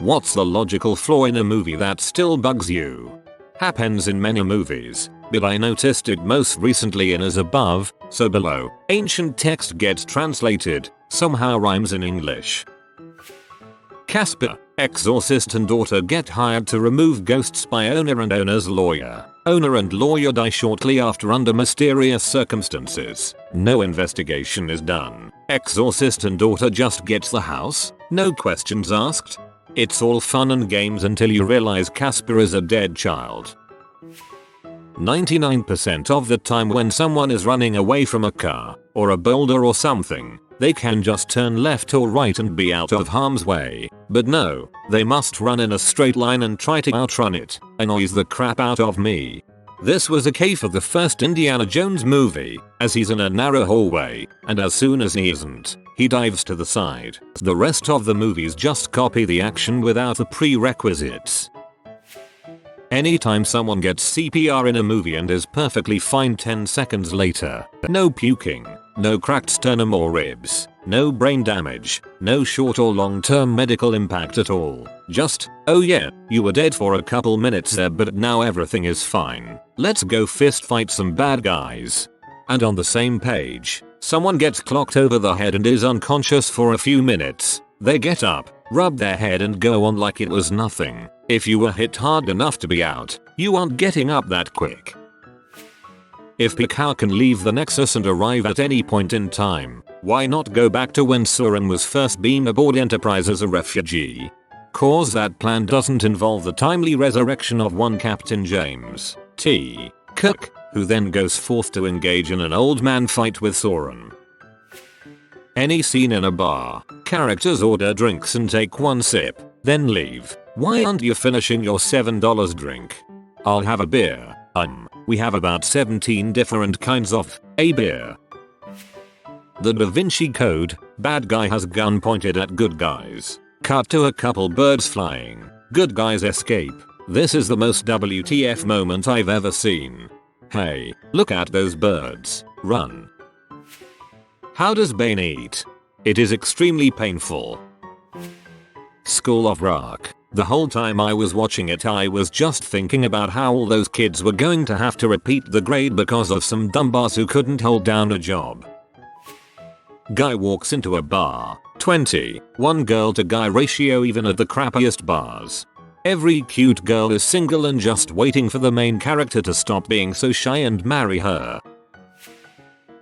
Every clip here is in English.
What's the logical flaw in a movie that still bugs you? Happens in many movies, but I noticed it most recently in As Above, So Below. Ancient text gets translated, somehow rhymes in English. Casper, exorcist and daughter get hired to remove ghosts by owner and owner's lawyer. Owner and lawyer die shortly after under mysterious circumstances. No investigation is done. Exorcist and daughter just gets the house, no questions asked. It's all fun and games until you realize Casper is a dead child. 99% of the time when someone is running away from a car, or a boulder or something, they can just turn left or right and be out of harm's way. But no, they must run in a straight line and try to outrun it. Annoys the crap out of me. This was okay for the first Indiana Jones movie, as he's in a narrow hallway, and as soon as he isn't, he dives to the side. The rest of the movies just copy the action without the prerequisites. Anytime someone gets CPR in a movie and is perfectly fine 10 seconds later, no puking, no cracked sternum or ribs, no brain damage, no short or long-term medical impact at all. Just, oh yeah, you were dead for a couple minutes there but now everything is fine. Let's go fist fight some bad guys. And on the same page, someone gets clocked over the head and is unconscious for a few minutes. They get up, rub their head and go on like it was nothing. If you were hit hard enough to be out, you aren't getting up that quick. If Picard can leave the Nexus and arrive at any point in time, why not go back to when Soren was first beamed aboard Enterprise as a refugee? Cause that plan doesn't involve the timely resurrection of one Captain James T. Kirk, who then goes forth to engage in an old man fight with Soren. Any scene in a bar, characters order drinks and take one sip, then leave. Why aren't you finishing your $7 drink? I'll have a beer. We have about 17 different kinds of a beer. The Da Vinci Code, bad guy has gun pointed at good guys. Cut to a couple birds flying. Good guys escape. This is the most WTF moment I've ever seen. Hey, look at those birds. Run. How does Bane eat? It is extremely painful. School of Rock. The whole time I was watching it I was just thinking about how all those kids were going to have to repeat the grade because of some dumbass who couldn't hold down a job. Guy walks into a bar. 21 girl to guy ratio even at the crappiest bars. Every cute girl is single and just waiting for the main character to stop being so shy and marry her.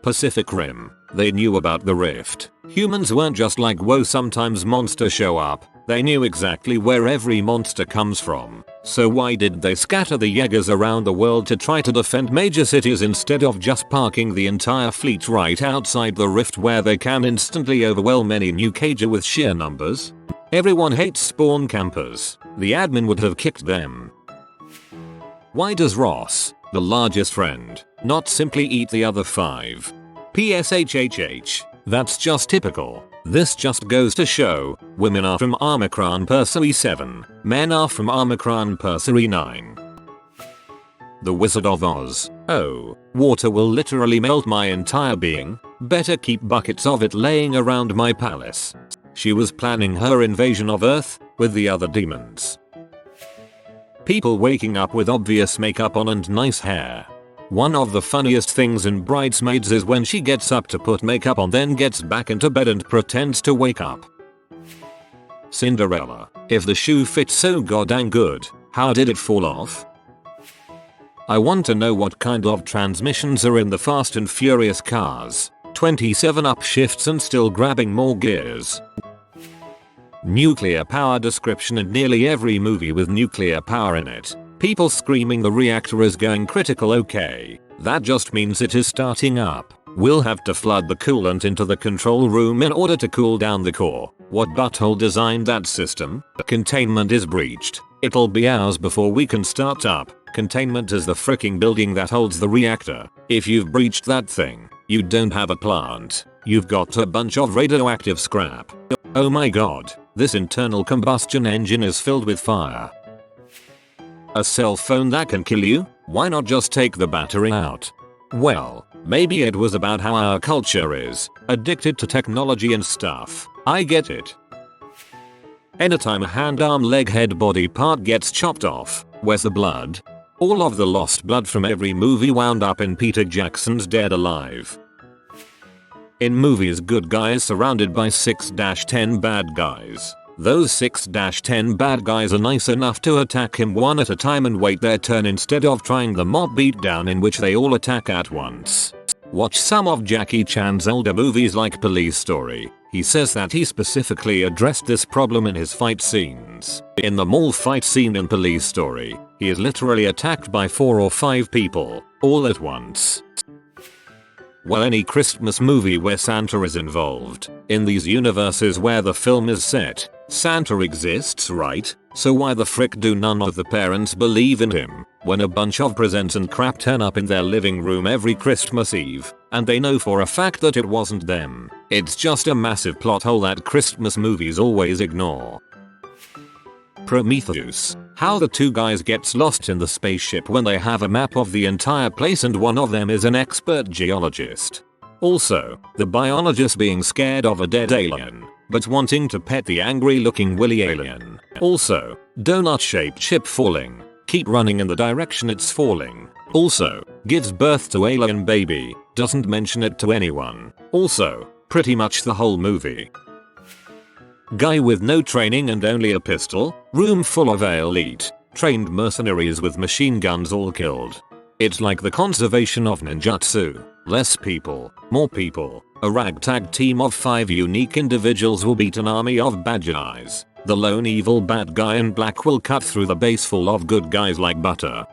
Pacific Rim. They knew about the rift. Humans weren't just like whoa sometimes monsters show up. They knew exactly where every monster comes from. So why did they scatter the Jaegers around the world to try to defend major cities instead of just parking the entire fleet right outside the rift where they can instantly overwhelm any new cager with sheer numbers? Everyone hates spawn campers. The admin would have kicked them. Why does Ross, the largest friend, not simply eat the other 5? PSHHH. That's just typical. This just goes to show, women are from Omicron Persei 7, men are from Omicron Persei 9. The Wizard of Oz. Oh, water will literally melt my entire being. Better keep buckets of it laying around my palace. She was planning her invasion of Earth with the other demons. People waking up with obvious makeup on and nice hair. One of the funniest things in Bridesmaids is when she gets up to put makeup on then gets back into bed and pretends to wake up. Cinderella. If the shoe fits so goddamn good, how did it fall off? I want to know what kind of transmissions are in the Fast and Furious cars. 27 upshifts and still grabbing more gears. Nuclear power description in nearly every movie with nuclear power in it. People screaming the reactor is going critical. Okay, that just means it is starting up. We'll have to flood the coolant into the control room in order to cool down the core. What butthole designed that system? Containment is breached. It'll be hours before we can start up. Containment is the freaking building that holds the reactor. If you've breached that thing, you don't have a plant. You've got a bunch of radioactive scrap. Oh my god, this internal combustion engine is filled with fire. A cell phone that can kill you? Why not just take the battery out? Well, maybe it was about how our culture is addicted to technology and stuff. I get it. Anytime a hand, arm, leg, head, body part gets chopped off, where's the blood? All of the lost blood from every movie wound up in Peter Jackson's Dead Alive. In movies, good guys surrounded by 6-10 bad guys. Those 6-10 bad guys are nice enough to attack him one at a time and wait their turn instead of trying the mob beatdown in which they all attack at once. Watch some of Jackie Chan's older movies like Police Story. He says that he specifically addressed this problem in his fight scenes. In the mall fight scene in Police Story, he is literally attacked by 4 or 5 people, all at once. Well, any Christmas movie where Santa is involved. In these universes where the film is set, Santa exists, right? So why the frick do none of the parents believe in him when a bunch of presents and crap turn up in their living room every Christmas Eve, and they know for a fact that it wasn't them? It's just a massive plot hole that Christmas movies always ignore. Prometheus. How the 2 guys gets lost in the spaceship when they have a map of the entire place and one of them is an expert geologist. Also, the biologist being scared of a dead alien, but wanting to pet the angry looking willy alien. Also, donut shaped ship falling. Keep running in the direction it's falling. Also, gives birth to alien baby, doesn't mention it to anyone. Also, pretty much the whole movie. Guy with no training and only a pistol, room full of elite, trained mercenaries with machine guns all killed. It's like the conservation of ninjutsu. Less people, more people. A ragtag team of 5 unique individuals will beat an army of bad guys. The lone evil bad guy in black will cut through the base full of good guys like butter.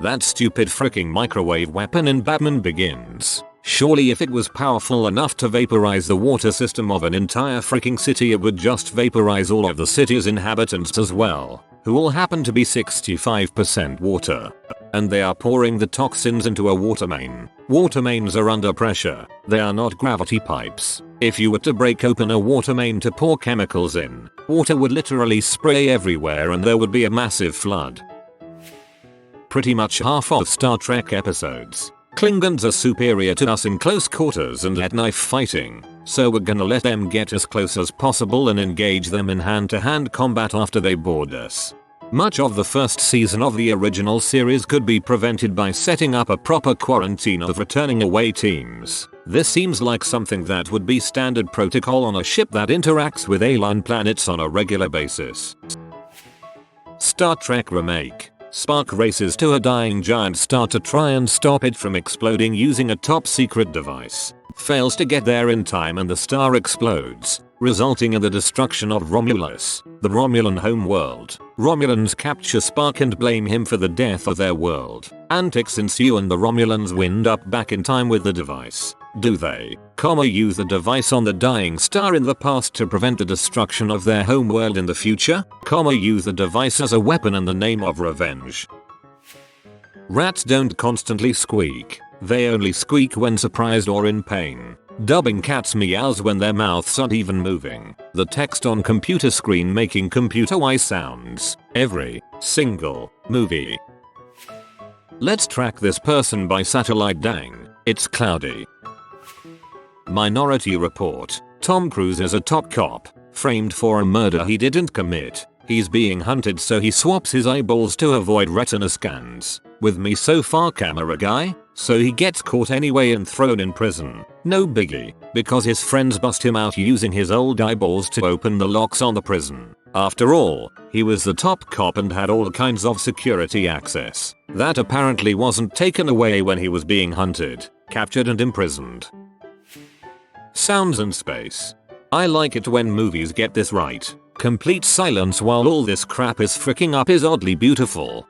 That stupid freaking microwave weapon in Batman Begins. Surely if it was powerful enough to vaporize the water system of an entire freaking city, it would just vaporize all of the city's inhabitants as well, who all happen to be 65% water. And they are pouring the toxins into a water main. Water mains are under pressure. They are not gravity pipes. If you were to break open a water main to pour chemicals in, water would literally spray everywhere and there would be a massive flood. Pretty much half of Star Trek episodes. Klingons are superior to us in close quarters and at knife fighting, so we're gonna let them get as close as possible and engage them in hand-to-hand combat after they board us. Much of the first season of the original series could be prevented by setting up a proper quarantine of returning away teams. This seems like something that would be standard protocol on a ship that interacts with alien planets on a regular basis. Star Trek Remake. Spock races to a dying giant star to try and stop it from exploding using a top secret device. Fails to get there in time and the star explodes, resulting in the destruction of Romulus, the Romulan homeworld. Romulans capture Spock and blame him for the death of their world. Antics ensue and the Romulans wind up back in time with the device. Do they, use the device on the dying star in the past to prevent the destruction of their homeworld in the future? Use the device as a weapon in the name of revenge. Rats don't constantly squeak. They only squeak when surprised or in pain. Dubbing cats meows when their mouths aren't even moving. The text on computer screen making computer-wise sounds. Every single movie. Let's track this person by satellite. Dang, it's cloudy. Minority Report. Tom Cruise is a top cop, framed for a murder he didn't commit. He's being hunted so he swaps his eyeballs to avoid retina scans. With me so far, camera guy? So he gets caught anyway and thrown in prison. No biggie, because his friends bust him out using his old eyeballs to open the locks on the prison. After all, he was the top cop and had all kinds of security access. That apparently wasn't taken away when he was being hunted, captured and imprisoned. Sounds and space. I like it when movies get this right. Complete silence while all this crap is freaking up is oddly beautiful.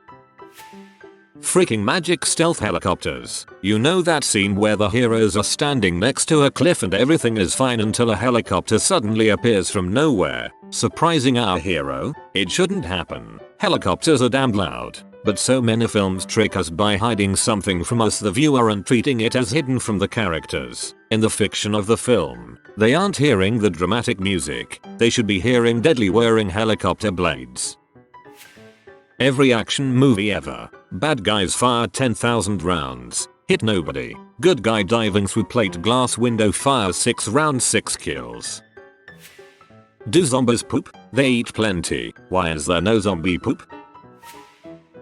Freaking magic stealth helicopters. You know that scene where the heroes are standing next to a cliff and everything is fine until a helicopter suddenly appears from nowhere, surprising our hero? It shouldn't happen. Helicopters are damn loud, but so many films trick us by hiding something from us the viewer and treating it as hidden from the characters. In the fiction of the film, they aren't hearing the dramatic music, they should be hearing deadly whirring helicopter blades. Every action movie ever. Bad guys fire 10,000 rounds, hit nobody. Good guy diving through plate glass window fires 6 rounds, 6 kills. Do zombies poop? They eat plenty. Why is there no zombie poop?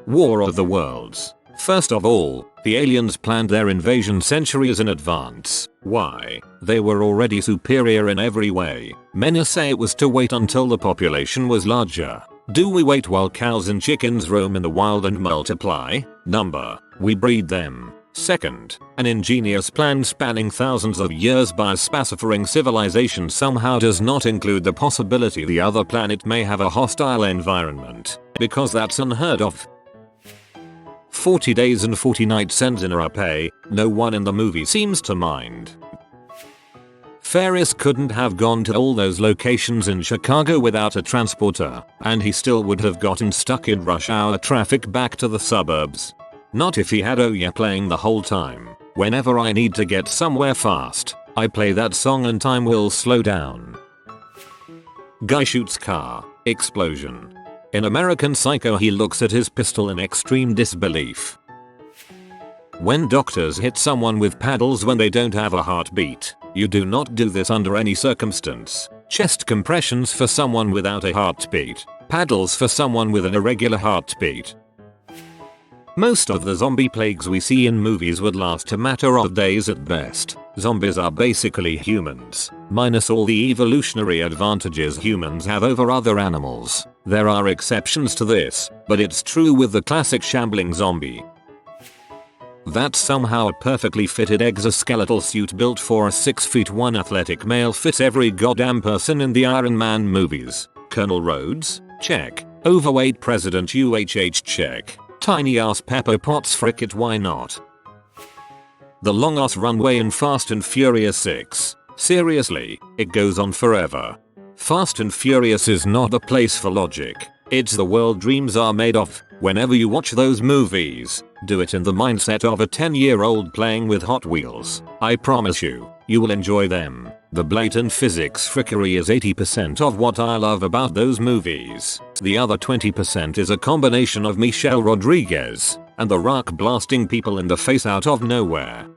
War of the Worlds. First of all, the aliens planned their invasion centuries in advance. Why? They were already superior in every way. Many say it was to wait until the population was larger. Do we wait while cows and chickens roam in the wild and multiply? Number. We breed them. Second, an ingenious plan spanning thousands of years by a spacifaring civilization somehow does not include the possibility the other planet may have a hostile environment, because that's unheard of. 40 days and 40 nights ends in a pay, no one in the movie seems to mind. Ferris couldn't have gone to all those locations in Chicago without a transporter, and he still would have gotten stuck in rush hour traffic back to the suburbs. Not if he had Oh Yeah playing the whole time. Whenever I need to get somewhere fast, I play that song and time will slow down. Guy shoots car. Explosion. In American Psycho he looks at his pistol in extreme disbelief. When doctors hit someone with paddles when they don't have a heartbeat, you do not do this under any circumstance. Chest compressions for someone without a heartbeat. Paddles for someone with an irregular heartbeat. Most of the zombie plagues we see in movies would last a matter of days at best. Zombies are basically humans, minus all the evolutionary advantages humans have over other animals. There are exceptions to this, but it's true with the classic shambling zombie. That somehow a perfectly fitted exoskeletal suit built for a 6'1" athletic male fits every goddamn person in the Iron Man movies. Colonel Rhodes? Check. Overweight President UHH? Check. Tiny ass Pepper Potts? Frick it, why not? The long ass runway in Fast and Furious 6. Seriously, it goes on forever. Fast and Furious is not a place for logic. It's the world dreams are made of. Whenever you watch those movies, do it in the mindset of a 10-year-old playing with Hot Wheels. I promise you, you will enjoy them. The blatant physics frickery is 80% of what I love about those movies. The other 20% is a combination of Michelle Rodriguez and The Rock blasting people in the face out of nowhere.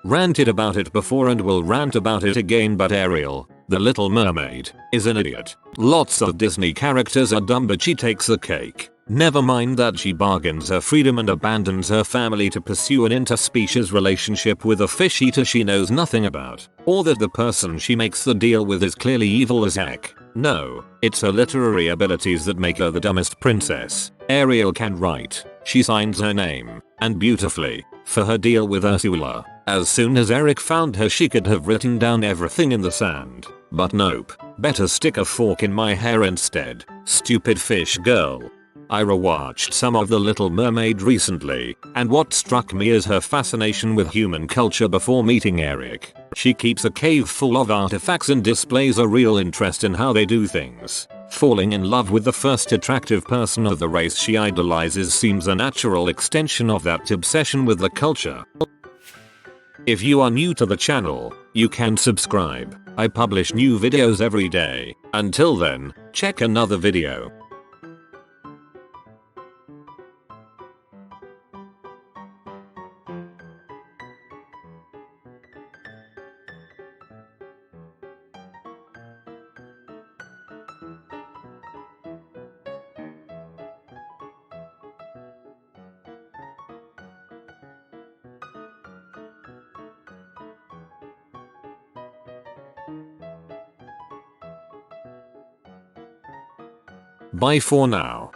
Ranted about it before and will rant about it again, but Ariel, the Little Mermaid, is an idiot. Lots of Disney characters are dumb, but she takes the cake. Never mind that she bargains her freedom and abandons her family to pursue an interspecies relationship with a fish eater she knows nothing about. Or that the person she makes the deal with is clearly evil as heck. No, it's her literary abilities that make her the dumbest princess. Ariel can write. She signs her name, and beautifully, for her deal with Ursula. As soon as Eric found her she could have written down everything in the sand. But nope. Better stick a fork in my hair instead. Stupid fish girl. I rewatched some of The Little Mermaid recently, and what struck me is her fascination with human culture before meeting Eric. She keeps a cave full of artifacts and displays a real interest in how they do things. Falling in love with the first attractive person of the race she idolizes seems a natural extension of that obsession with the culture. If you are new to the channel, you can subscribe. I publish new videos every day. Until then, check another video. Bye for now.